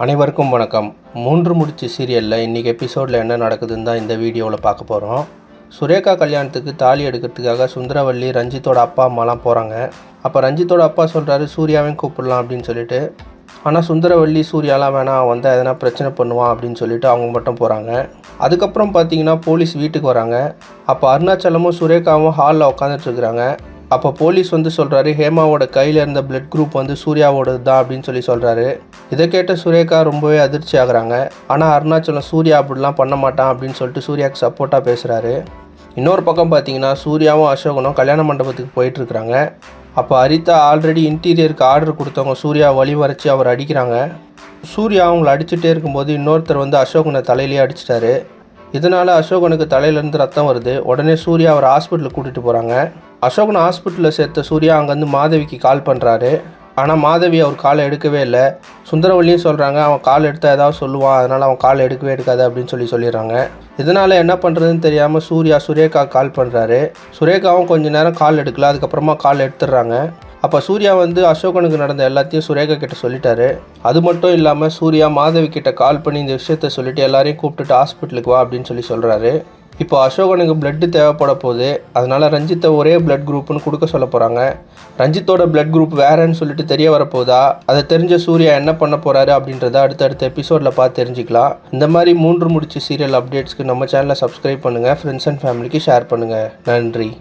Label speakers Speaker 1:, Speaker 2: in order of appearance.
Speaker 1: அனைவருக்கும் வணக்கம். 3 முடிச்சு சீரியலில் இன்றைக்கி எபிசோடில் என்ன நடக்குதுன்னு தான் இந்த வீடியோவில் பார்க்க போகிறோம். சுரேகா கல்யாணத்துக்கு தாலி எடுக்கிறதுக்காக சுந்தரவள்ளி ரஞ்சித்தோட அப்பா அம்மாலாம் போகிறாங்க. அப்போ ரஞ்சித்தோட அப்பா சொல்கிறாரு சூர்யாவையும் கூப்பிடலாம் அப்படின்னு சொல்லிட்டு. ஆனால் சுந்தரவள்ளி சூர்யாலாம் வேணாம், வந்தால் எதனா பிரச்சனை பண்ணுவான் அப்படின்னு சொல்லிட்டு அவங்க மட்டும் போகிறாங்க. அதுக்கப்புறம் பார்த்தீங்கன்னா போலீஸ் வீட்டுக்கு வராங்க. அப்போ அருணாச்சலமும் சுரேகாவும் ஹாலில் உட்காந்துட்ருக்குறாங்க. அப்போ போலீஸ் சொல்கிறாரு ஹேமாவோட கையில் இருந்த பிளட் குரூப் சூர்யாவோடது தான் அப்படின்னு சொல்கிறாரு. இதை கேட்ட சுரேகா ரொம்பவே அதிர்ச்சி ஆகுறாங்க. ஆனால் அருணாச்சலம் சூர்யா அப்படிலாம் பண்ண மாட்டான் அப்படின்னு சொல்லிட்டு சூர்யாவுக்கு சப்போர்ட்டாக பேசுகிறாரு. இன்னொரு பக்கம் பார்த்தீங்கன்னா சூர்யாவும் அசோகனும் கல்யாண மண்டபத்துக்கு போயிட்டுருக்குறாங்க. அப்போ அரிதா ஆல்ரெடி இன்டீரியருக்கு ஆர்டர் கொடுத்தவங்க சூர்யா வழி வரைச்சி அவர் அடிக்கிறாங்க. சூர்யா அவங்கள அடிச்சுட்டே இருக்கும்போது இன்னொருத்தர் அசோகனை தலையிலேயே அடிச்சிட்டாரு. இதனால் அசோகனுக்கு தலையிலேருந்து ரத்தம் வருது. உடனே சூர்யா அவர் ஹாஸ்பிட்டலுக்கு கூட்டிகிட்டு போகிறாங்க. அசோகனை ஹாஸ்பிட்டலில் சேர்த்த சூர்யா அங்கேருந்து மாதவிக்கு கால் பண்ணுறாரு. ஆனால் மாதவி அவர் காலை எடுக்கவே இல்லை. சுந்தரவள்ளியும் சொல்கிறாங்க அவன் கால் எடுத்தால் ஏதாவது சொல்லுவான், அதனால் அவன் கால் எடுக்கவே எடுக்காது அப்படின்னு சொல்லிடுறாங்க. இதனால் என்ன பண்ணுறதுன்னு தெரியாமல் சூர்யா சுரேகா கால் பண்ணுறாரு. சுரேகாவும் கொஞ்சம் நேரம் கால் எடுக்கல, அதுக்கப்புறமா கால் எடுத்துடுறாங்க. அப்போ சூர்யா அசோகனுக்கு நடந்த எல்லாத்தையும் சுரேகா கிட்ட சொல்லிட்டாரு. அது மட்டும் இல்லாமல் சூர்யா மாதவி கிட்ட கால் பண்ணி இந்த விஷயத்த சொல்லிவிட்டு எல்லாரையும் கூப்பிட்டுட்டு ஹாஸ்பிட்டலுக்கு வா அப்படின்னு சொல்கிறாரு. இப்போ அசோகனுக்கு பிளட்டு தேவைப்பட போகுது. அதனால் ரஞ்சித்தை ஒரே பிளட் குரூப்னு கொடுக்க சொல்ல போகிறாங்க. ரஞ்சித்தோட பிளட் குரூப் வேறன்னு சொல்லிட்டு தெரிய வரப்போதா, அதை தெரிஞ்ச சூர்யா என்ன பண்ண போகிறாரு அப்படின்றத அடுத்தடுத்த எபிசோடில் பார்த்து தெரிஞ்சுக்கலாம். இந்த மாதிரி 3 முடிச்சு சீரியல் அப்டேட்ஸ்க்கு நம்ம சேனலை சப்ஸ்கிரைப் பண்ணுங்கள், ஃப்ரெண்ட்ஸ் அண்ட் ஃபேமிலிக்கு ஷேர் பண்ணுங்கள். நன்றி.